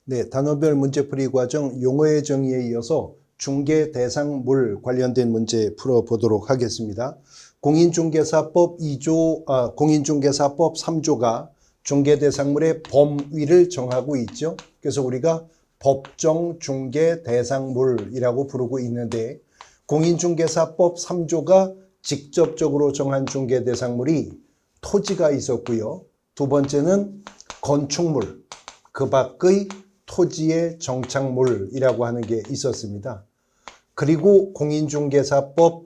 네, 단어별 문제풀이 과정 용어의 정의에 이어서 중개대상물 관련된 문제 풀어보도록 하겠습니다. 공인중개사법 3조가 중개대상물의 범위를 정하고 있죠. 그래서 우리가 법정 중개대상물이라고 부르고 있는데, 공인중개사법 3조가 직접적으로 정한 중개대상물이 토지가 있었고요. 두 번째는 건축물, 그 밖의 토지의 정착물이라고 하는 게 있었습니다. 그리고 공인중개사법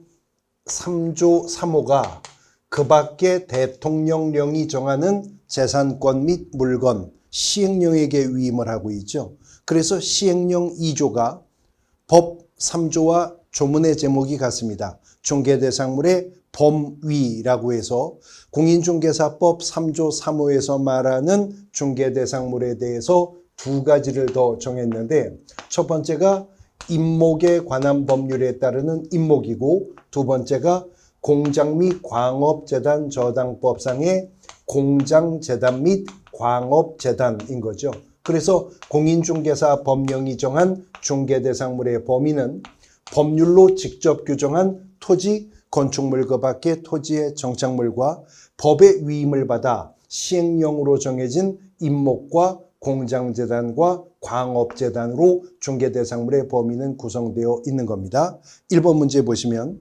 3조 3호가 그 밖에 대통령령이 정하는 재산권 및 물건, 시행령에게 위임을 하고 있죠. 그래서 시행령 2조가 법 3조와 조문의 제목이 같습니다. 중개대상물의 범위라고 해서 공인중개사법 3조 3호에서 말하는 중개대상물에 대해서 두 가지를 더 정했는데, 첫 번째가 임목에 관한 법률에 따르는 임목이고, 두 번째가 공장 및 광업재단 저당법상의 공장재단 및 광업재단인 거죠. 그래서 공인중개사 법령이 정한 중개대상물의 범위는 법률로 직접 규정한 토지, 건축물 그 밖의 토지의 정착물과 법의 위임을 받아 시행령으로 정해진 임목과 공장재단과 광업재단으로 중개대상물의 범위는 구성되어 있는 겁니다. 1번 문제 보시면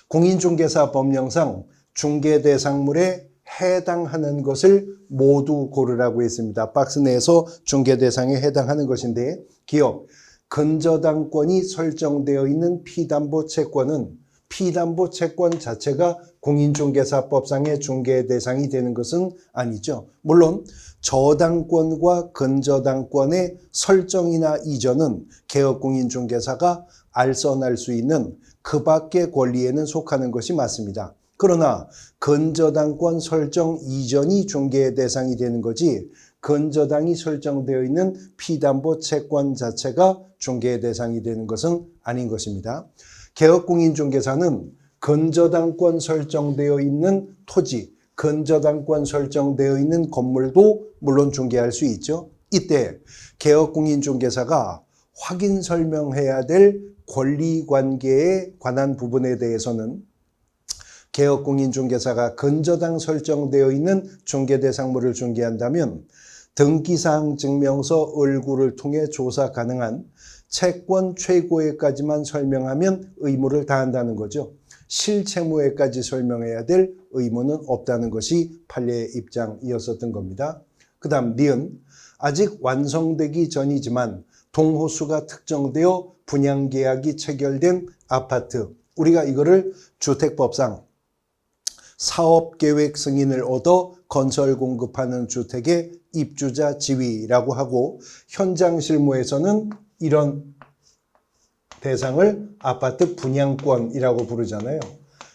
공인중개사 법령상 중개대상물에 해당하는 것을 모두 고르라고 했습니다. 박스 내에서 중개대상에 해당하는 것인데, 기억, 근저당권이 설정되어 있는 피담보 채권은 피담보 채권 자체가 공인중개사법상의 중개대상이 되는 것은 아니죠. 물론 저당권과 근저당권의 설정이나 이전은 개업공인중개사가 알선할 수 있는 그 밖의 권리에는 속하는 것이 맞습니다. 그러나 근저당권 설정 이전이 중개의 대상이 되는 거지, 근저당이 설정되어 있는 피담보 채권 자체가 중개의 대상이 되는 것은 아닌 것입니다. 개업공인중개사는 근저당권 설정되어 있는 토지, 근저당권 설정되어 있는 건물도 물론 중개할 수 있죠. 이때 개업공인중개사가 확인 설명해야 될 권리관계에 관한 부분에 대해서는 개업공인중개사가 근저당 설정되어 있는 중개대상물을 중개한다면 등기사항 증명서 얼굴을 통해 조사 가능한 채권 최고액까지만 설명하면 의무를 다한다는 거죠. 실채무액까지 설명해야 될 의무는 없다는 것이 판례의 입장이었었던 겁니다. 그 다음 니은, 아직 완성되기 전이지만 동호수가 특정되어 분양계약이 체결된 아파트, 우리가 이거를 주택법상 사업계획 승인을 얻어 건설 공급하는 주택의 입주자 지위라고 하고, 현장 실무에서는 이런 대상을 아파트 분양권이라고 부르잖아요.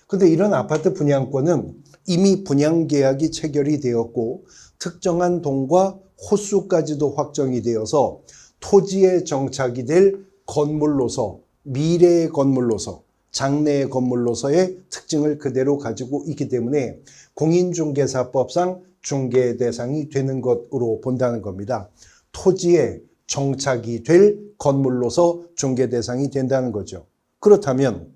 근데 이런 아파트 분양권은 이미 분양계약이 체결이 되었고 특정한 동과 호수까지도 확정이 되어서 토지에 정착이 될 건물로서, 미래의 건물로서, 장래의 건물로서의 특징을 그대로 가지고 있기 때문에 공인중개사법상 중개 대상이 되는 것으로 본다는 겁니다. 토지에 정착이 될 건물로서 중개 대상이 된다는 거죠. 그렇다면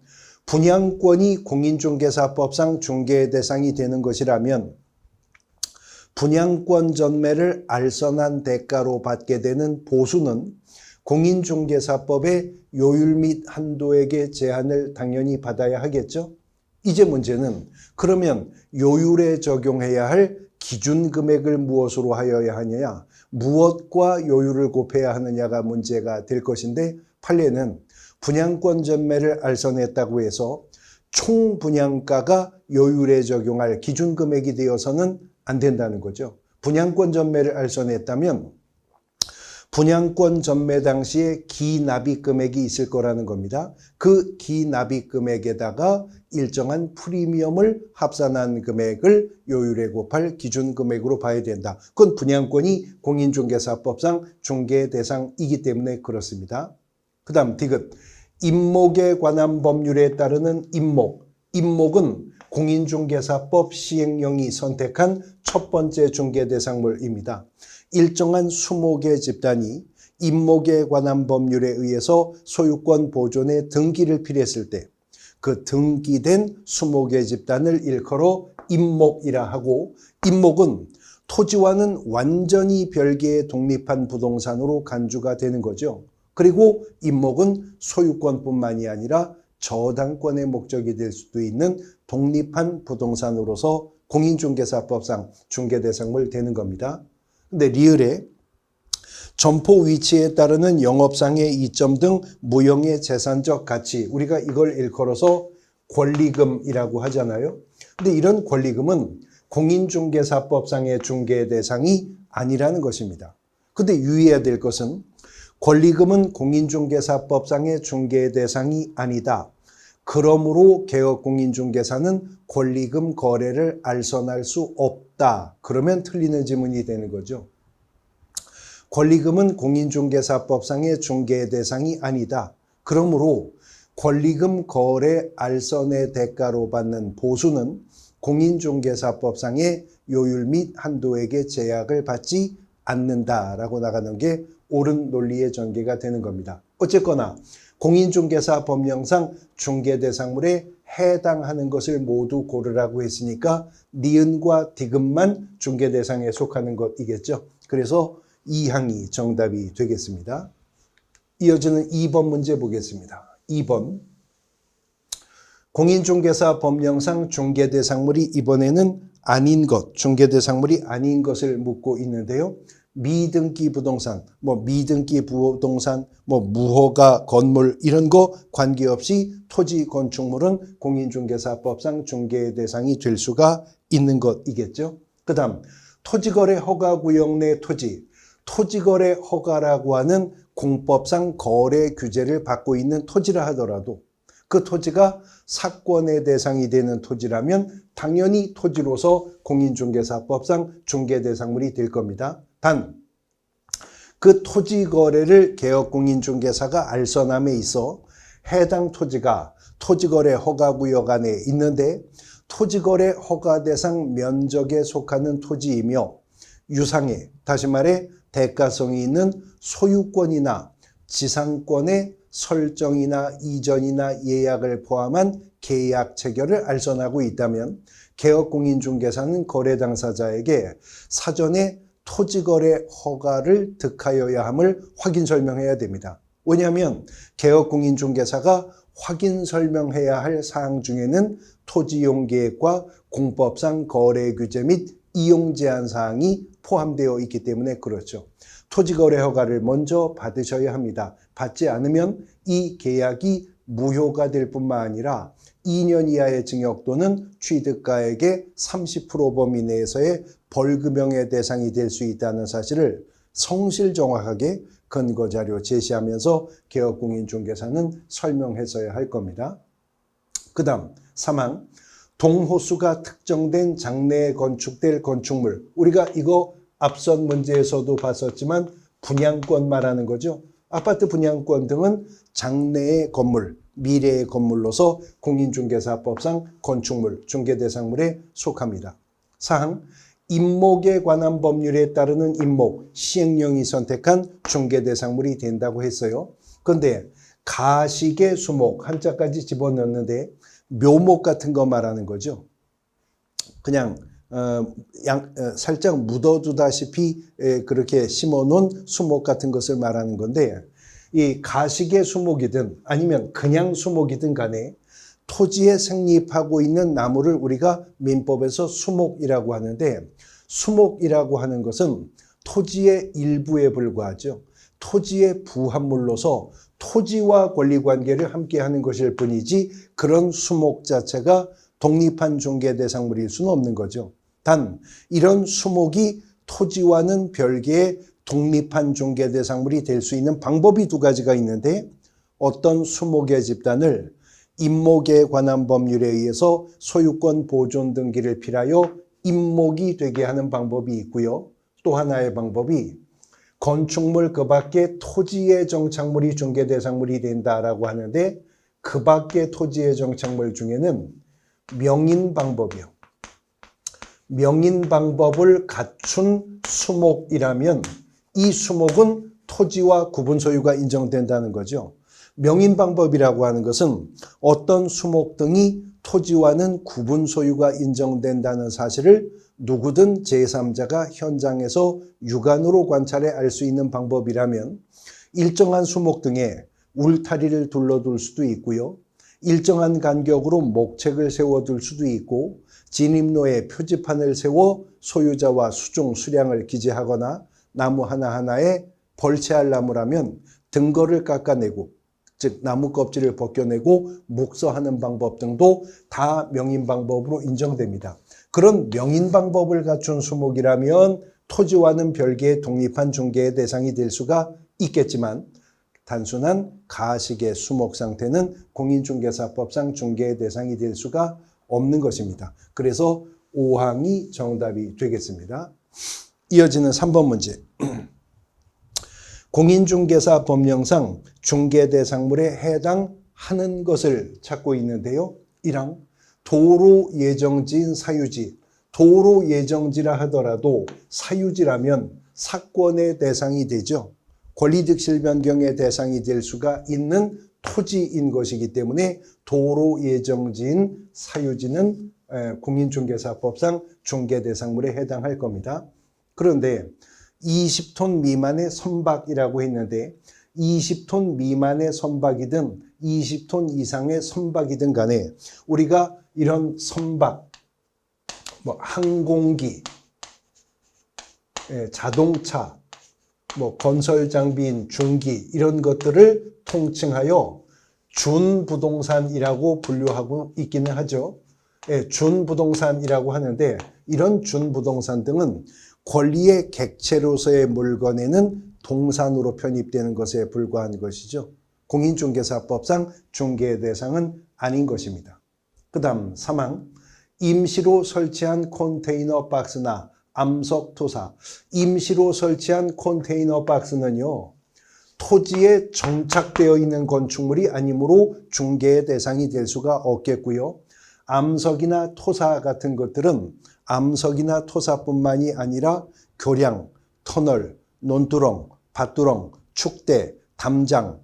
분양권이 공인중개사법상 중개 대상이 되는 것이라면 분양권 전매를 알선한 대가로 받게 되는 보수는 공인중개사법의 요율 및 한도액의 제한을 당연히 받아야 하겠죠. 이제 문제는 그러면 요율에 적용해야 할 기준 금액을 무엇으로 하여야 하느냐, 무엇과 요율을 곱해야 하느냐가 문제가 될 것인데, 판례는 분양권 전매를 알선했다고 해서 총 분양가가 요율에 적용할 기준 금액이 되어서는 안 된다는 거죠. 분양권 전매를 알선했다면 분양권 전매 당시에 기납입 금액이 있을 거라는 겁니다. 그 기납입 금액에다가 일정한 프리미엄을 합산한 금액을 요율에 곱할 기준 금액으로 봐야 된다. 그건 분양권이 공인중개사법상 중개 대상이기 때문에 그렇습니다. 그 다음 디귿, 임목에 관한 법률에 따르는 임목. 임목은 공인중개사법 시행령이 선택한 첫 번째 중개대상물입니다. 일정한 수목의 집단이 임목에 관한 법률에 의해서 소유권 보존에 등기를 필요했을 때 그 등기된 수목의 집단을 일컬어 임목이라 하고, 임목은 토지와는 완전히 별개의 독립한 부동산으로 간주가 되는 거죠. 그리고 임목은 소유권뿐만이 아니라 저당권의 목적이 될 수도 있는 독립한 부동산으로서 공인중개사법상 중개대상물 되는 겁니다. 근데 리을에 점포 위치에 따르는 영업상의 이점 등 무형의 재산적 가치, 우리가 이걸 일컬어서 권리금이라고 하잖아요. 근데 이런 권리금은 공인중개사법상의 중개 대상이 아니라는 것입니다. 근데 유의해야 될 것은 권리금은 공인중개사법상의 중개 대상이 아니다. 그러므로 개업공인중개사는 권리금 거래를 알선할 수 없다. 그러면 틀리는 지문이 되는 거죠. 권리금은 공인중개사법상의 중개 대상이 아니다. 그러므로 권리금 거래 알선의 대가로 받는 보수는 공인중개사법상의 요율 및 한도액의 제약을 받지 않는다라고 나가는 게 옳은 논리의 전개가 되는 겁니다. 어쨌거나 공인중개사 법령상 중개대상물에 해당하는 것을 모두 고르라고 했으니까 니은과 디귿만 중개대상에 속하는 것이겠죠. 그래서 2항이 정답이 되겠습니다. 이어지는 2번 문제 보겠습니다. 2번. 공인중개사 법령상 중개대상물이 이번에는 아닌 것, 중개대상물이 아닌 것을 묻고 있는데요. 미등기 부동산, 미등기 부동산, 무허가 건물 이런 거 관계없이 토지 건축물은 공인중개사법상 중개 대상이 될 수가 있는 것이겠죠. 그 다음 토지거래 허가구역 내 토지거래 허가라고 하는 공법상 거래 규제를 받고 있는 토지라 하더라도 그 토지가 사건의 대상이 되는 토지라면 당연히 토지로서 공인중개사법상 중개대상물이 될 겁니다. 단, 그 토지 거래를 개업공인중개사가 알선함에 있어 해당 토지가 토지거래 허가구역 안에 있는데 토지거래 허가 대상 면적에 속하는 토지이며 유상의, 다시 말해 대가성이 있는 소유권이나 지상권의 설정이나 이전이나 예약을 포함한 계약 체결을 알선하고 있다면 개업공인중개사는 거래 당사자에게 사전에 토지거래 허가를 득하여야 함을 확인 설명해야 됩니다. 왜냐하면 개업공인중개사가 확인 설명해야 할 사항 중에는 토지이용계획과 공법상 거래 규제 및 이용 제한 사항이 포함되어 있기 때문에 그렇죠. 토지거래 허가를 먼저 받으셔야 합니다. 받지 않으면 이 계약이 무효가 될 뿐만 아니라 2년 이하의 징역 또는 취득가액의 30% 범위 내에서의 벌금형의 대상이 될 수 있다는 사실을 성실정확하게 근거자료 제시하면서 개업공인중개사는 설명했어야 할 겁니다. 그 다음 3항 동호수가 특정된 장내에 건축될 건축물, 우리가 이거 앞선 문제에서도 봤었지만 분양권 말하는 거죠. 아파트 분양권 등은 장내의 건물, 미래의 건물로서 공인중개사법상 건축물, 중개대상물에 속합니다. 4항 임목에 관한 법률에 따르는 임목, 시행령이 선택한 중개대상물이 된다고 했어요. 그런데 가식의 수목, 한자까지 집어넣는데 묘목 같은 거 말하는 거죠. 그냥 살짝 묻어두다시피 그렇게 심어놓은 수목 같은 것을 말하는 건데 이 가식의 수목이든 아니면 그냥 수목이든 간에 토지에 생립하고 있는 나무를 우리가 민법에서 수목이라고 하는데 수목이라고 하는 것은 토지의 일부에 불과하죠. 토지의 부합물로서 토지와 권리관계를 함께하는 것일 뿐이지 그런 수목 자체가 독립한 중개대상물일 수는 없는 거죠. 단 이런 수목이 토지와는 별개의 독립한 중개대상물이 될 수 있는 방법이 두 가지가 있는데 어떤 수목의 집단을 임목에 관한 법률에 의해서 소유권 보존 등기를 필하여 임목이 되게 하는 방법이 있고요. 또 하나의 방법이 건축물 그 밖에 토지의 정착물이 중개대상물이 된다라고 하는데 그 밖에 토지의 정착물 중에는 명인 방법이요. 명인 방법을 갖춘 수목이라면 이 수목은 토지와 구분 소유가 인정된다는 거죠. 명인 방법이라고 하는 것은 어떤 수목 등이 토지와는 구분 소유가 인정된다는 사실을 누구든 제3자가 현장에서 육안으로 관찰해 알 수 있는 방법이라면 일정한 수목 등에 울타리를 둘러둘 수도 있고요. 일정한 간격으로 목책을 세워둘 수도 있고 진입로에 표지판을 세워 소유자와 수종, 수량을 기재하거나 나무 하나하나에 벌채할 나무라면 등거를 깎아내고 즉 나무 껍질을 벗겨내고 묵서하는 방법 등도 다 명인 방법으로 인정됩니다. 그런 명인 방법을 갖춘 수목이라면 토지와는 별개의 독립한 중개의 대상이 될 수가 있겠지만 단순한 가식의 수목 상태는 공인중개사법상 중개의 대상이 될 수가 없는 것입니다. 그래서 5항이 정답이 되겠습니다. 이어지는 3번 문제. 공인중개사 법령상 중개대상물에 해당하는 것을 찾고 있는데요. 1항 도로 예정지인 사유지. 도로 예정지라 하더라도 사유지라면 사권의 대상이 되죠. 권리득실 변경의 대상이 될 수가 있는 토지인 것이기 때문에 도로 예정지인 사유지는 공인중개사법상 중개대상물에 해당할 겁니다. 그런데 20톤 미만의 선박이라고 했는데 20톤 미만의 선박이든 20톤 이상의 선박이든 간에 우리가 이런 선박, 항공기, 자동차, 건설 장비인 중기 이런 것들을 통칭하여 준부동산이라고 분류하고 있기는 하죠. 준부동산이라고 하는데 이런 준부동산 등은 권리의 객체로서의 물건에는 동산으로 편입되는 것에 불과한 것이죠. 공인중개사법상 중개의 대상은 아닌 것입니다. 그 다음 3항 임시로 설치한 컨테이너 박스나 암석토사. 임시로 설치한 컨테이너 박스는요. 토지에 정착되어 있는 건축물이 아니므로 중개의 대상이 될 수가 없겠고요. 암석이나 토사 같은 것들은 암석이나 토사뿐만이 아니라 교량, 터널, 논두렁, 밭두렁, 축대, 담장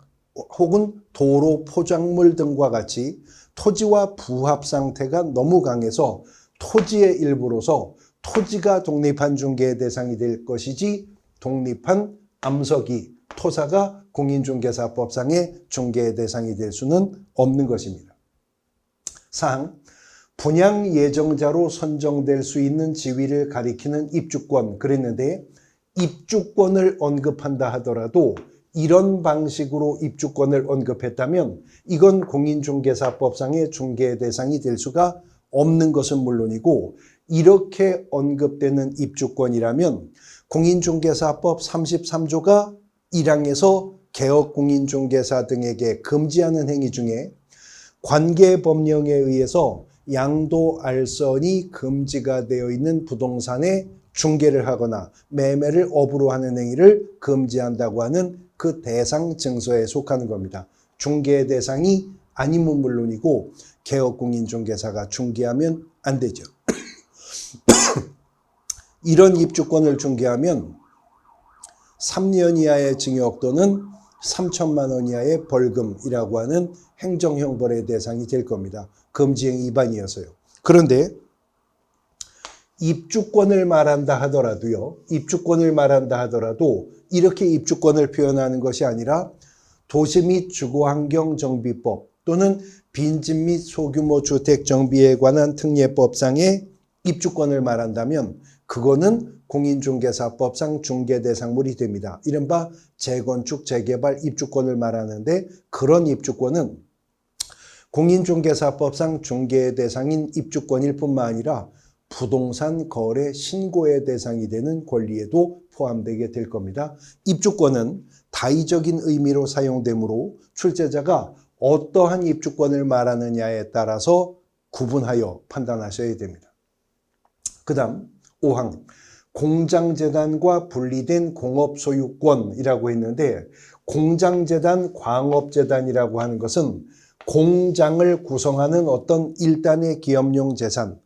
혹은 도로 포장물 등과 같이 토지와 부합 상태가 너무 강해서 토지의 일부로서 토지가 독립한 중개의 대상이 될 것이지 독립한 암석이, 토사가 공인중개사법상의 중개의 대상이 될 수는 없는 것입니다. 4항 분양 예정자로 선정될 수 있는 지위를 가리키는 입주권 그랬는데 입주권을 언급한다 하더라도 이런 방식으로 입주권을 언급했다면 이건 공인중개사법상의 중개의 대상이 될 수가 없는 것은 물론이고 이렇게 언급되는 입주권이라면 공인중개사법 33조가 1항에서 개업공인중개사 등에게 금지하는 행위 중에 관계법령에 의해서 양도알선이 금지가 되어 있는 부동산에 중개를 하거나 매매를 업으로 하는 행위를 금지한다고 하는 그 대상 증서에 속하는 겁니다. 중개의 대상이 아니면 물론이고 개업공인중개사가 중개하면 안 되죠. 이런 입주권을 중개하면 3년 이하의 징역 또는 3천만 원 이하의 벌금이라고 하는 행정형벌의 대상이 될 겁니다. 금지행 위반이어서요. 그런데 입주권을 말한다 하더라도요. 입주권을 말한다 하더라도 이렇게 입주권을 표현하는 것이 아니라 도시 및 주거환경정비법 또는 빈집 및 소규모 주택 정비에 관한 특례법상의 입주권을 말한다면 그거는 공인중개사법상 중개대상물이 됩니다. 이른바 재건축, 재개발 입주권을 말하는데 그런 입주권은 공인중개사법상 중개의 대상인 입주권일 뿐만 아니라 부동산 거래 신고의 대상이 되는 권리에도 포함되게 될 겁니다. 입주권은 다의적인 의미로 사용되므로 출제자가 어떠한 입주권을 말하느냐에 따라서 구분하여 판단하셔야 됩니다. 그 다음 5항 공장재단과 분리된 공업소유권이라고 했는데 공장재단, 광업재단이라고 하는 것은 공장을 구성하는 어떤 일단의 기업용 재산,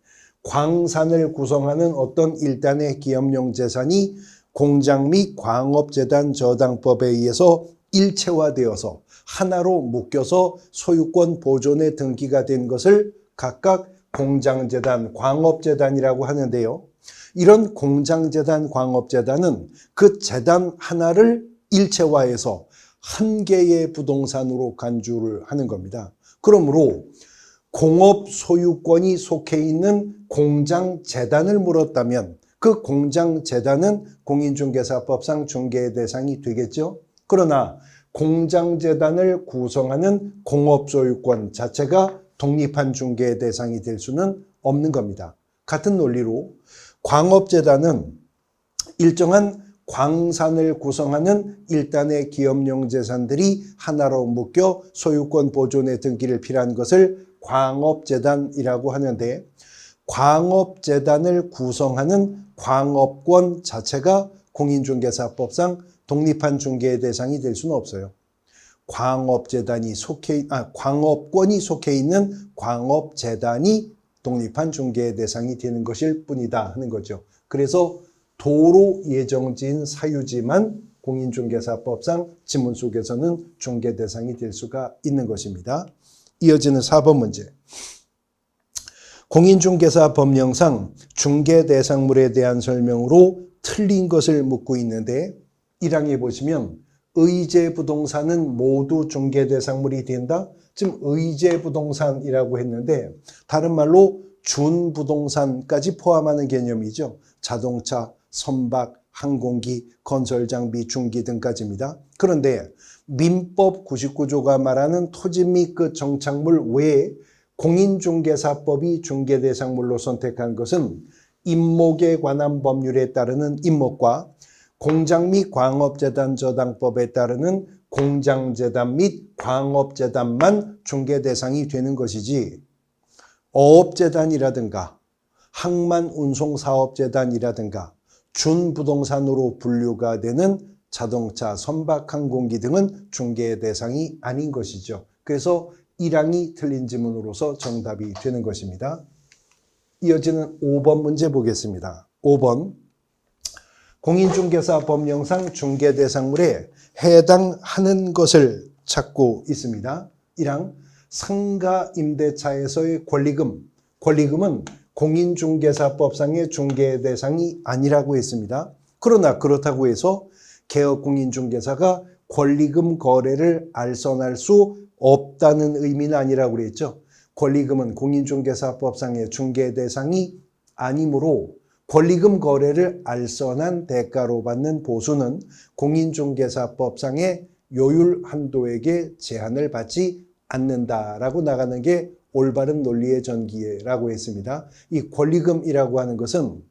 광산을 구성하는 어떤 일단의 기업용 재산이 공장 및 광업재단 저당법에 의해서 일체화되어서 하나로 묶여서 소유권 보존에 등기가 된 것을 각각 공장재단, 광업재단이라고 하는데요. 이런 공장재단, 광업재단은 그 재단 하나를 일체화해서 한 개의 부동산으로 간주를 하는 겁니다. 그러므로 공업 소유권이 속해 있는 공장재단을 물었다면 그 공장재단은 공인중개사법상 중개의 대상이 되겠죠. 그러나 공장재단을 구성하는 공업소유권 자체가 독립한 중개의 대상이 될 수는 없는 겁니다. 같은 논리로 광업재단은 일정한 광산을 구성하는 일단의 기업용 재산들이 하나로 묶여 소유권 보존에 등기를 필요한 것을 광업재단이라고 하는데, 광업재단을 구성하는 광업권 자체가 공인중개사법상 독립한 중개의 대상이 될 수는 없어요. 광업권이 속해 있는 광업재단이 독립한 중개의 대상이 되는 것일 뿐이다 하는 거죠. 그래서 도로 예정지인 사유지만 공인중개사법상 지문 속에서는 중개 대상이 될 수가 있는 것입니다. 이어지는 4번 문제. 공인중개사 법령상 중개 대상물에 대한 설명으로 틀린 것을 묻고 있는데, 1항에 보시면 의제 부동산은 모두 중개 대상물이 된다. 지금 의제 부동산이라고 했는데 다른 말로 준 부동산까지 포함하는 개념이죠. 자동차, 선박, 항공기, 건설장비, 중기 등까지입니다. 그런데 민법 99조가 말하는 토지 및 그 정착물 외에 공인중개사법이 중개대상물로 선택한 것은 임목에 관한 법률에 따르는 임목과 공장 및 광업재단 저당법에 따르는 공장재단 및 광업재단만 중개대상이 되는 것이지, 어업재단이라든가 항만운송사업재단이라든가 준부동산으로 분류가 되는 자동차, 선박, 항공기 등은 중개의 대상이 아닌 것이죠. 그래서 1항이 틀린 지문으로서 정답이 되는 것입니다. 이어지는 5번 문제 보겠습니다. 5번. 공인중개사 법령상 중개대상물에 해당하는 것을 찾고 있습니다. 1항. 상가 임대차에서의 권리금. 권리금은 공인중개사법상의 중개의 대상이 아니라고 했습니다. 그러나 그렇다고 해서 개업공인중개사가 권리금 거래를 알선할 수 없다는 의미는 아니라고 그랬죠. 권리금은 공인중개사법상의 중개 대상이 아니므로 권리금 거래를 알선한 대가로 받는 보수는 공인중개사법상의 요율 한도에게 제한을 받지 않는다라고 나가는 게 올바른 논리의 전기라고 했습니다. 이 권리금이라고 하는 것은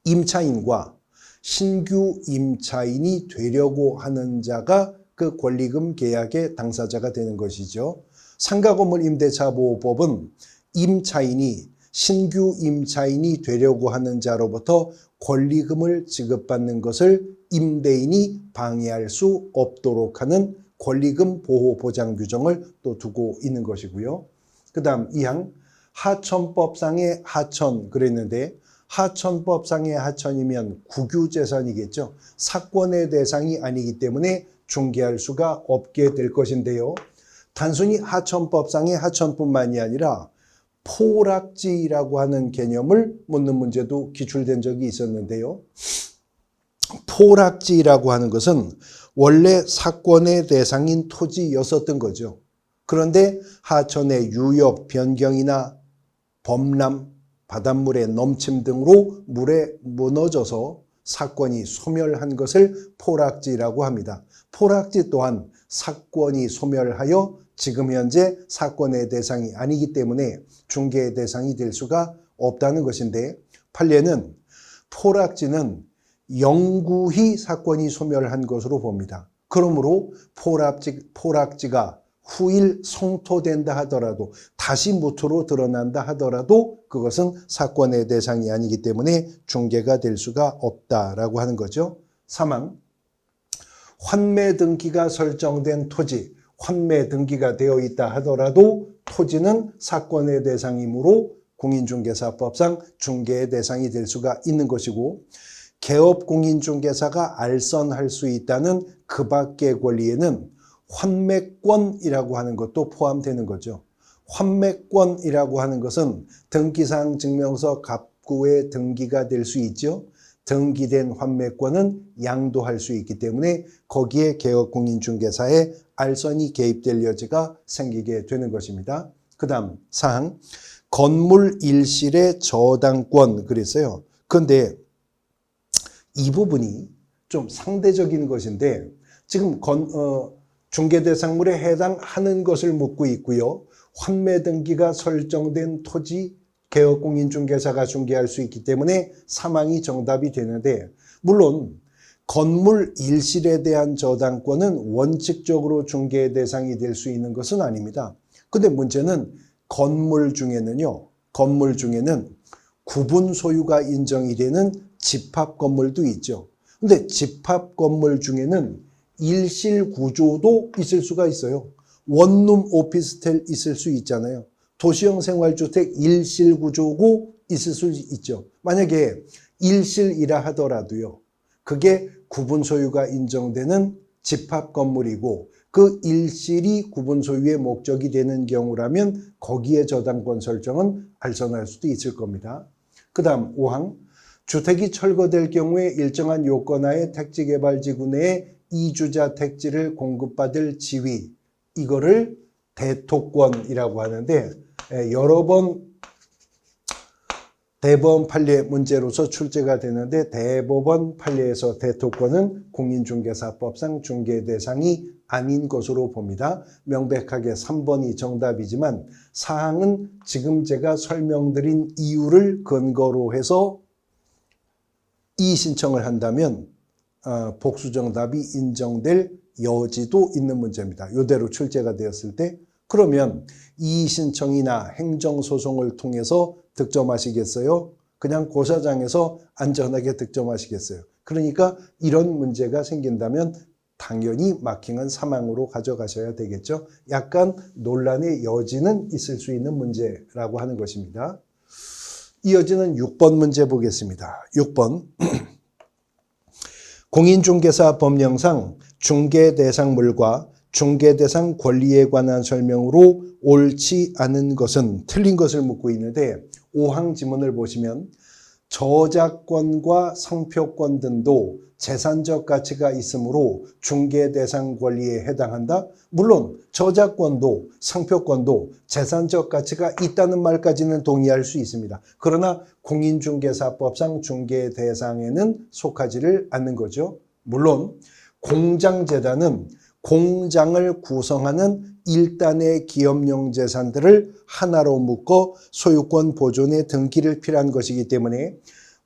임차인과 신규 임차인이 되려고 하는 자가 그 권리금 계약의 당사자가 되는 것이죠. 상가건물 임대차 보호법은 임차인이 신규 임차인이 되려고 하는 자로부터 권리금을 지급받는 것을 임대인이 방해할 수 없도록 하는 권리금 보호 보장 규정을 또 두고 있는 것이고요. 그 다음 2항 하천법상의 하천 그랬는데, 하천법상의 하천이면 국유재산이겠죠. 사권의 대상이 아니기 때문에 중개할 수가 없게 될 것인데요. 단순히 하천법상의 하천뿐만이 아니라 포락지라고 하는 개념을 묻는 문제도 기출된 적이 있었는데요. 포락지라고 하는 것은 원래 사권의 대상인 토지였었던 거죠. 그런데 하천의 유역 변경이나 범람, 바닷물의 넘침 등으로 물에 무너져서 사권이 소멸한 것을 포락지라고 합니다. 포락지 또한 사권이 소멸하여 지금 현재 사권의 대상이 아니기 때문에 중개의 대상이 될 수가 없다는 것인데, 판례는 포락지는 영구히 사권이 소멸한 것으로 봅니다. 그러므로 포락지가 후일 성토된다 하더라도, 다시 무토로 드러난다 하더라도 그것은 사권의 대상이 아니기 때문에 중개가 될 수가 없다라고 하는 거죠. 3항 환매 등기가 설정된 토지, 환매 등기가 되어 있다 하더라도 토지는 사권의 대상이므로 공인중개사법상 중개의 대상이 될 수가 있는 것이고, 개업공인중개사가 알선할 수 있다는 그 밖의 권리에는 환매권이라고 하는 것도 포함되는 거죠. 환매권이라고 하는 것은 등기사항 증명서 갑구에 등기가 될 수 있죠. 등기된 환매권은 양도할 수 있기 때문에 거기에 개업공인중개사의 알선이 개입될 여지가 생기게 되는 것입니다. 그 다음 사항, 건물 일실의 저당권 그랬어요. 그런데 이 부분이 좀 상대적인 것인데, 지금 중개대상물에 해당하는 것을 묻고 있고요. 환매 등기가 설정된 토지 개업공인중개사가 중개할 수 있기 때문에 사망이 정답이 되는데, 물론 건물 일실에 대한 저당권은 원칙적으로 중개의 대상이 될 수 있는 것은 아닙니다. 근데 문제는 건물 중에는 구분 소유가 인정이 되는 집합 건물도 있죠. 근데 집합 건물 중에는 일실 구조도 있을 수가 있어요. 원룸 오피스텔 있을 수 있잖아요. 도시형 생활주택 일실 구조고 있을 수 있죠. 만약에 일실이라 하더라도요, 그게 구분 소유가 인정되는 집합 건물이고 그 일실이 구분 소유의 목적이 되는 경우라면 거기에 저당권 설정은 알선할 수도 있을 겁니다. 그 다음 5항, 주택이 철거될 경우에 일정한 요건하에 택지개발지구 내에 이주자 택지를 공급받을 지위, 이거를 대토권이라고 하는데, 여러 번 대법원 판례 문제로서 출제가 되는데, 대법원 판례에서 대토권은 공인중개사법상 중개 대상이 아닌 것으로 봅니다. 명백하게 3번이 정답이지만 사항은 지금 제가 설명드린 이유를 근거로 해서 이의 신청을 한다면 복수정답이 인정될 여지도 있는 문제입니다. 이대로 출제가 되었을 때, 그러면 이의 신청이나 행정소송을 통해서 득점하시겠어요? 그냥 고사장에서 안전하게 득점하시겠어요? 그러니까 이런 문제가 생긴다면 당연히 마킹은 사망으로 가져가셔야 되겠죠. 약간 논란의 여지는 있을 수 있는 문제라고 하는 것입니다. 이어지는 6번 문제 보겠습니다. 6번. 공인중개사 법령상 중개대상물과 중개대상 권리에 관한 설명으로 옳지 않은 것은, 틀린 것을 묻고 있는데 5항 지문을 보시면 저작권과 상표권 등도 재산적 가치가 있으므로 중개대상 권리에 해당한다. 물론 저작권도 상표권도 재산적 가치가 있다는 말까지는 동의할 수 있습니다. 그러나 공인중개사법상 중개대상에는 속하지를 않는 거죠. 물론 공장재단은 공장을 구성하는 일단의 기업용 재산들을 하나로 묶어 소유권 보존에 등기를 필요한 것이기 때문에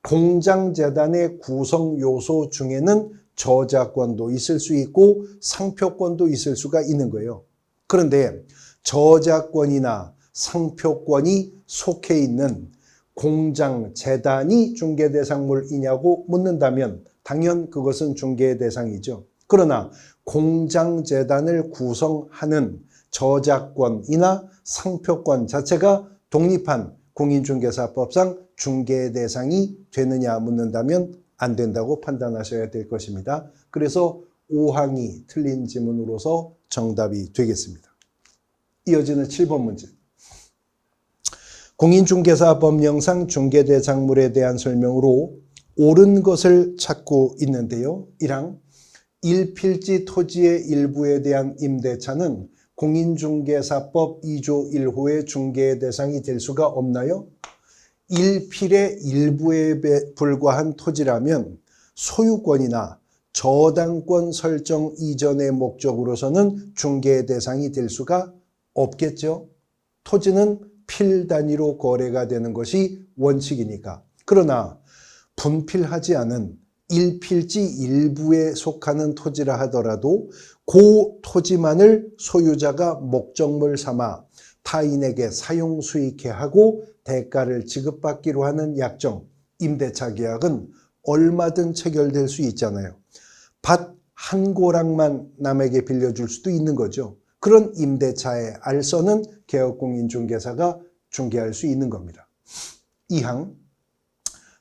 공장재단의 구성 요소 중에는 저작권도 있을 수 있고 상표권도 있을 수가 있는 거예요. 그런데 저작권이나 상표권이 속해 있는 공장재단이 중개대상물이냐고 묻는다면 당연 그것은 중개대상이죠. 그러나 공장재단을 구성하는 저작권이나 상표권 자체가 독립한 공인중개사법상 중개대상이 되느냐 묻는다면 안 된다고 판단하셔야 될 것입니다. 그래서 5항이 틀린 지문으로서 정답이 되겠습니다. 이어지는 7번 문제. 공인중개사법령상 중개대상물에 대한 설명으로 옳은 것을 찾고 있는데요. 1항, 일필지 토지의 일부에 대한 임대차는 공인중개사법 2조 1호의 중개의 대상이 될 수가 없나요? 일필의 일부에 불과한 토지라면 소유권이나 저당권 설정 이전의 목적으로서는 중개의 대상이 될 수가 없겠죠. 토지는 필 단위로 거래가 되는 것이 원칙이니까. 그러나 분필하지 않은 일필지 일부에 속하는 토지라 하더라도 그 토지만을 소유자가 목적물 삼아 타인에게 사용 수익해 하고 대가를 지급받기로 하는 약정, 임대차 계약은 얼마든 체결될 수 있잖아요. 밭 한 고랑만 남에게 빌려줄 수도 있는 거죠. 그런 임대차의 알선은 개업공인중개사가 중개할 수 있는 겁니다. 2항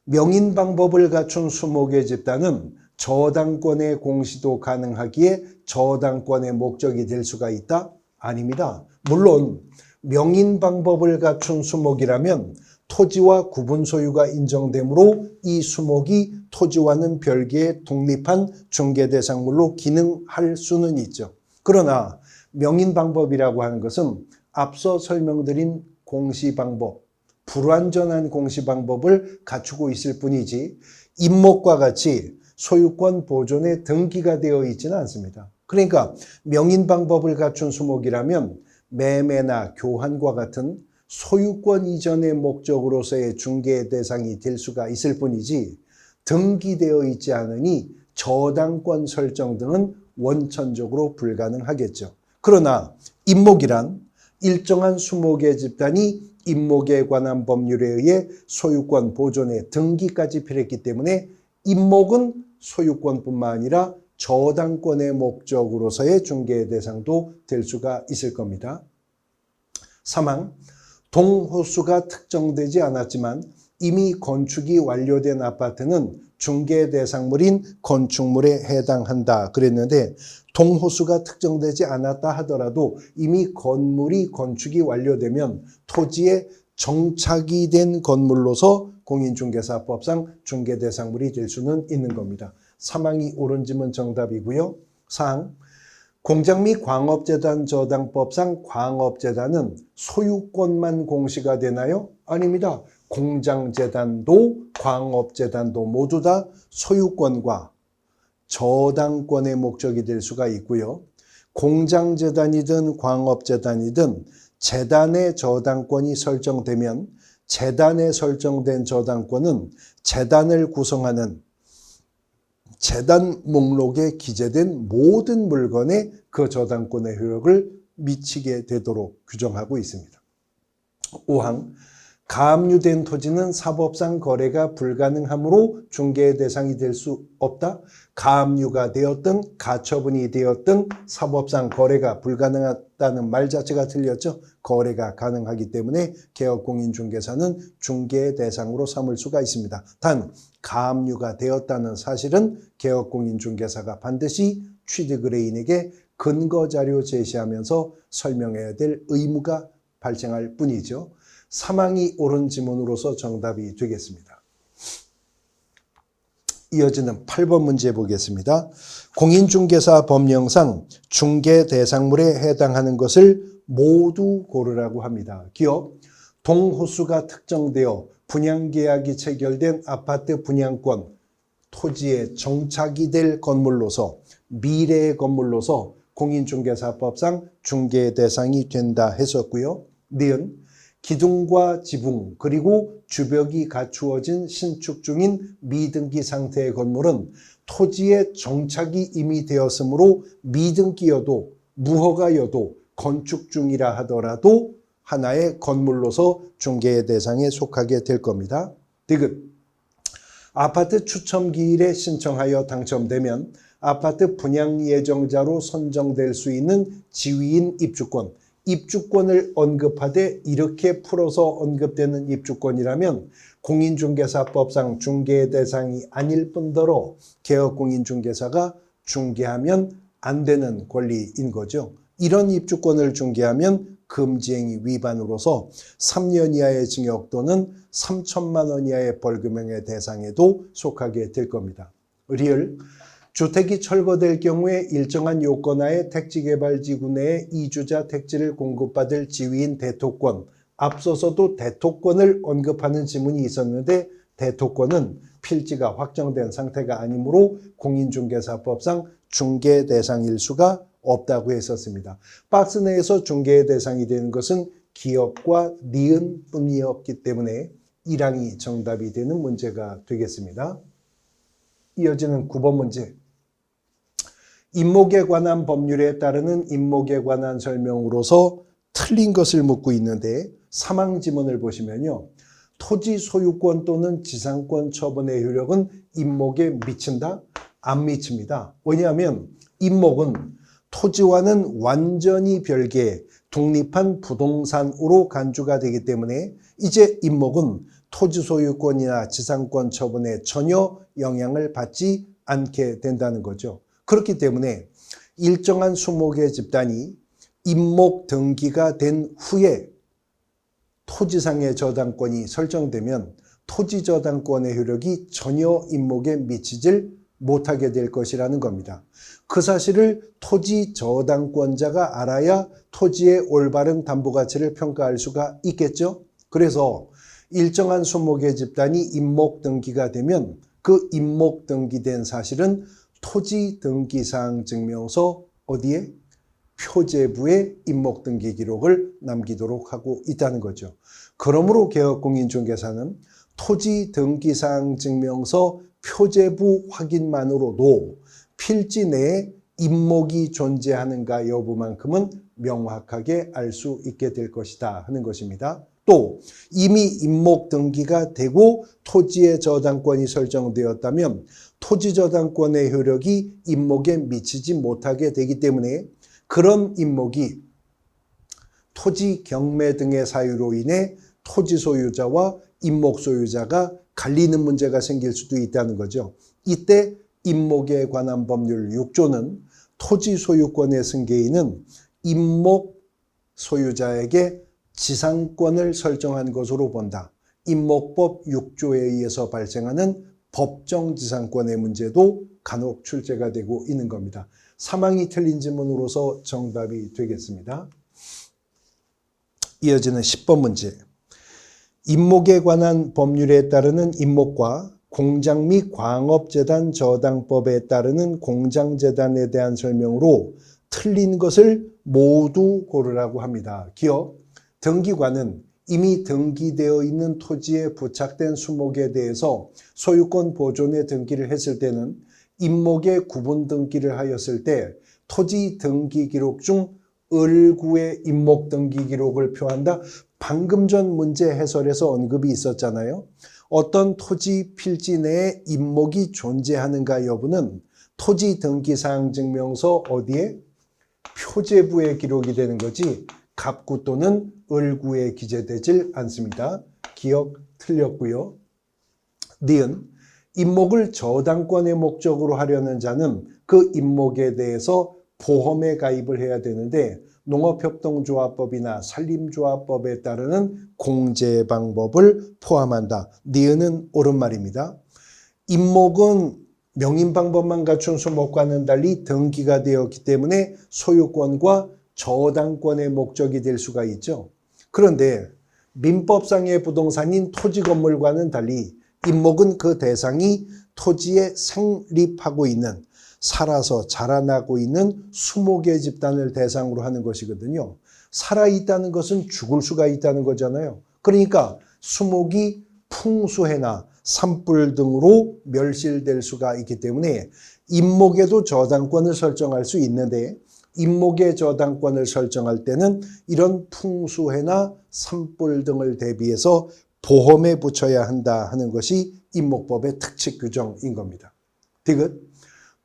명인 방법을 갖춘 수목의 집단은 저당권의 공시도 가능하기에 저당권의 목적이 될 수가 있다? 아닙니다. 물론 명인 방법을 갖춘 수목이라면 토지와 구분 소유가 인정되므로 이 수목이 토지와는 별개의 독립한 중개대상물로 기능할 수는 있죠. 그러나 명인 방법이라고 하는 것은 앞서 설명드린 공시방법, 불완전한 공시방법을 갖추고 있을 뿐이지 임목과 같이 소유권 보존에 등기가 되어 있지는 않습니다. 그러니까 명인 방법을 갖춘 수목이라면 매매나 교환과 같은 소유권 이전의 목적으로서의 중개 대상이 될 수가 있을 뿐이지 등기되어 있지 않으니 저당권 설정 등은 원천적으로 불가능하겠죠. 그러나 임목이란 일정한 수목의 집단이 임목에 관한 법률에 의해 소유권 보존에 등기까지 필요했기 때문에 임목은 소유권뿐만 아니라 저당권의 목적으로서의 중개 대상도 될 수가 있을 겁니다. 3항 동호수가 특정되지 않았지만 이미 건축이 완료된 아파트는 중개 대상물인 건축물에 해당한다 그랬는데 동호수가 특정되지 않았다 하더라도 이미 건물이 건축이 완료되면 토지에 정착이 된 건물로서 공인중개사법상 중개대상물이 될 수는 있는 겁니다. 3항이 옳은 지문 정답이고요. 4항 공장 및 광업재단 저당법상 광업재단은 소유권만 공시가 되나요? 아닙니다. 공장재단도 광업재단도 모두 다 소유권과 저당권의 목적이 될 수가 있고요. 공장재단이든 광업재단이든 재단의 저당권이 설정되면 재단에 설정된 저당권은 재단을 구성하는 재단 목록에 기재된 모든 물건에 그 저당권의 효력을 미치게 되도록 규정하고 있습니다. 5항 가압류된 토지는 사법상 거래가 불가능하므로 중개의 대상이 될 수 없다. 가압류가 되었든 가처분이 되었든 사법상 거래가 불가능하다는 말 자체가 틀렸죠. 거래가 가능하기 때문에 개업공인중개사는 중개의 대상으로 삼을 수가 있습니다. 단 가압류가 되었다는 사실은 개업공인중개사가 반드시 취득의뢰인에게 근거자료 제시하면서 설명해야 될 의무가 발생할 뿐이죠. 3항이 옳은 지문으로서 정답이 되겠습니다. 이어지는 8번 문제 보겠습니다. 공인중개사 법령상 중개대상물에 해당하는 것을 모두 고르라고 합니다. 기업, 동호수가 특정되어 분양계약이 체결된 아파트 분양권, 토지에 정착이 될 건물로서 미래의 건물로서 공인중개사법상 중개대상이 된다 했었고요. 니은 기둥과 지붕 그리고 주벽이 갖추어진 신축 중인 미등기 상태의 건물은 토지에 정착이 이미 되었으므로 미등기여도 무허가여도 건축 중이라 하더라도 하나의 건물로서 중개의 대상에 속하게 될 겁니다. 디귿 아파트 추첨 기일에 신청하여 당첨되면 아파트 분양 예정자로 선정될 수 있는 지위인 입주권, 입주권을 언급하되 이렇게 풀어서 언급되는 입주권이라면 공인중개사법상 중개의 대상이 아닐 뿐더러 개업공인중개사가 중개하면 안 되는 권리인 거죠. 이런 입주권을 중개하면 금지행위 위반으로서 3년 이하의 징역 또는 3천만 원 이하의 벌금형의 대상에도 속하게 될 겁니다. 리을 주택이 철거될 경우에 일정한 요건하에 택지개발지구 내에 이주자 택지를 공급받을 지위인 대토권, 앞서서도 대토권을 언급하는 지문이 있었는데 대토권은 필지가 확정된 상태가 아니므로 공인중개사법상 중개 대상일 수가 없다고 했었습니다. 박스 내에서 중개의 대상이 되는 것은 기업과 니은 뿐이었기 때문에 1항이 정답이 되는 문제가 되겠습니다. 이어지는 9번 문제. 임목에 관한 법률에 따르는 임목에 관한 설명으로서 틀린 것을 묻고 있는데 3항 지문을 보시면요. 토지 소유권 또는 지상권 처분의 효력은 임목에 미친다? 안 미칩니다. 왜냐하면 임목은 토지와는 완전히 별개의 독립한 부동산으로 간주가 되기 때문에 이제 임목은 토지 소유권이나 지상권 처분에 전혀 영향을 받지 않게 된다는 거죠. 그렇기 때문에 일정한 수목의 집단이 임목 등기가 된 후에 토지상의 저당권이 설정되면 토지 저당권의 효력이 전혀 임목에 미치질 못하게 될 것이라는 겁니다. 그 사실을 토지 저당권자가 알아야 토지의 올바른 담보가치를 평가할 수가 있겠죠. 그래서 일정한 수목의 집단이 임목 등기가 되면 그 임목 등기된 사실은 토지 등기사항 증명서 어디에? 표제부에 임목 등기 기록을 남기도록 하고 있다는 거죠. 그러므로 개업공인중개사는 토지 등기사항 증명서 표제부 확인만으로도 필지 내에 임목이 존재하는가 여부만큼은 명확하게 알 수 있게 될 것이다 하는 것입니다. 또 이미 임목 등기가 되고 토지의 저당권이 설정되었다면 토지 저당권의 효력이 임목에 미치지 못하게 되기 때문에 그런 임목이 토지 경매 등의 사유로 인해 토지 소유자와 임목 소유자가 갈리는 문제가 생길 수도 있다는 거죠. 이때 임목에 관한 법률 6조는 토지 소유권의 승계인은 임목 소유자에게 지상권을 설정한 것으로 본다. 임목법 6조에 의해서 발생하는 법정지상권의 문제도 간혹 출제가 되고 있는 겁니다. 사망이 틀린 지문으로서 정답이 되겠습니다. 이어지는 10번 문제. 임목에 관한 법률에 따르는 임목과 공장 및 광업재단 저당법에 따르는 공장재단에 대한 설명으로 틀린 것을 모두 고르라고 합니다. 기억, 등기관은 이미 등기되어 있는 토지에 부착된 수목에 대해서 소유권 보존에 등기를 했을 때는 임목에 구분 등기를 하였을 때 토지 등기 기록 중 을구의 임목 등기 기록을 표한다. 방금 전 문제 해설에서 언급이 있었잖아요. 어떤 토지 필지 내에 임목이 존재하는가 여부는 토지 등기사항 증명서 어디에? 표제부에 기록이 되는 거지 갑구 또는 을구에 기재되질 않습니다. 기억 틀렸고요. 니은 임목을 저당권의 목적으로 하려는 자는 그 임목에 대해서 보험에 가입을 해야 되는데 농업협동조합법이나 산림조합법에 따르는 공제 방법을 포함한다. 니은은 옳은 말입니다. 임목은 명인 방법만 갖춘 수목과는 달리 등기가 되었기 때문에 소유권과 저당권의 목적이 될 수가 있죠. 그런데 민법상의 부동산인 토지 건물과는 달리 임목은 그 대상이 토지에 생립하고 있는 살아서 자라나고 있는 수목의 집단을 대상으로 하는 것이거든요. 살아있다는 것은 죽을 수가 있다는 거잖아요. 그러니까 수목이 풍수해나 산불 등으로 멸실될 수가 있기 때문에 임목에도 저당권을 설정할 수 있는데 임목의 저당권을 설정할 때는 이런 풍수해나 산불 등을 대비해서 보험에 붙여야 한다 하는 것이 임목법의 특칙 규정인 겁니다. 디귿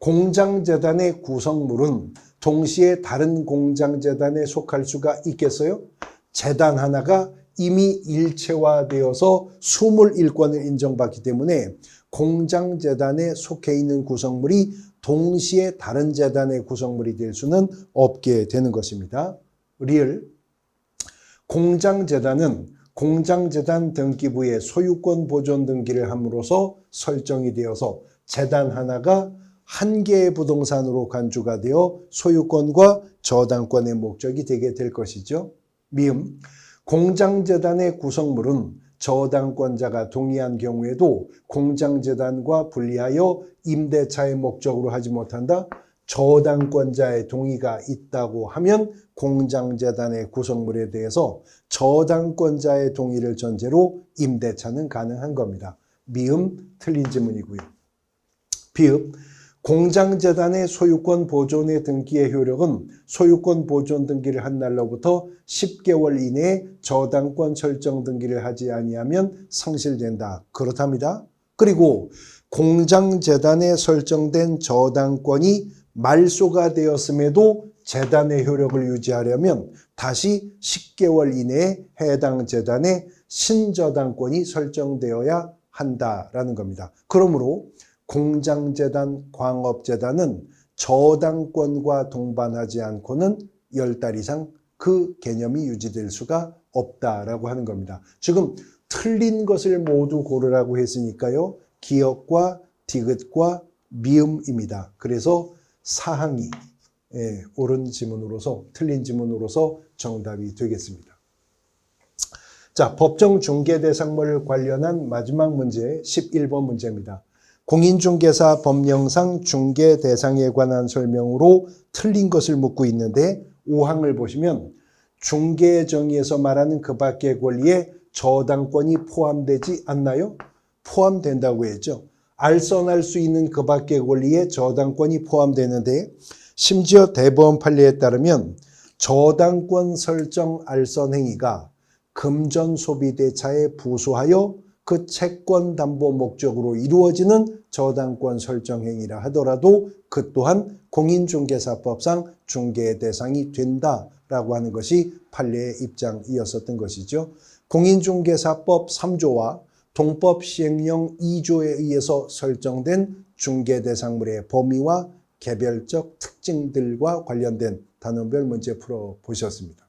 공장재단의 구성물은 동시에 다른 공장재단에 속할 수가 있겠어요? 재단 하나가 이미 일체화되어서 수물일권을 인정받기 때문에 공장재단에 속해 있는 구성물이 동시에 다른 재단의 구성물이 될 수는 없게 되는 것입니다. 리을 공장재단은 공장재단 등기부에 소유권 보존 등기를 함으로써 설정이 되어서 재단 하나가 한 개의 부동산으로 간주가 되어 소유권과 저당권의 목적이 되게 될 것이죠. 미음 공장재단의 구성물은 저당권자가 동의한 경우에도 공장재단과 분리하여 임대차의 목적으로 하지 못한다. 저당권자의 동의가 있다고 하면 공장재단의 구성물에 대해서 저당권자의 동의를 전제로 임대차는 가능한 겁니다. 미음 틀린 지문이고요. 비읍 공장재단의 소유권 보존의 등기의 효력은 소유권 보존 등기를 한 날로부터 10개월 이내에 저당권 설정 등기를 하지 아니하면 상실된다. 그렇답니다. 그리고 공장재단에 설정된 저당권이 말소가 되었음에도 재단의 효력을 유지하려면 다시 10개월 이내에 해당 재단의 신저당권이 설정되어야 한다라는 겁니다. 그러므로 공장재단, 광업재단은 저당권과 동반하지 않고는 10달 이상 그 개념이 유지될 수가 없다라고 하는 겁니다. 지금 틀린 것을 모두 고르라고 했으니까요. 기역과 디귿과 미음입니다. 그래서 사항이 옳은 지문으로서 틀린 지문으로서 정답이 되겠습니다. 자, 법정 중개 대상물 관련한 마지막 문제 11번 문제입니다. 공인중개사 법령상 중개 대상에 관한 설명으로 틀린 것을 묻고 있는데 5항을 보시면 중개 정의에서 말하는 그 밖의 권리에 저당권이 포함되지 않나요? 포함된다고 했죠. 알선할 수 있는 그 밖의 권리에 저당권이 포함되는데 심지어 대법원 판례에 따르면 저당권 설정 알선 행위가 금전 소비대차에 부수하여 그 채권 담보 목적으로 이루어지는 저당권 설정 행위라 하더라도 그 또한 공인중개사법상 중개 대상이 된다라고 하는 것이 판례의 입장이었었던 것이죠. 공인중개사법 3조와 동법 시행령 2조에 의해서 설정된 중개 대상물의 범위와 개별적 특징들과 관련된 단원별 문제 풀어보셨습니다.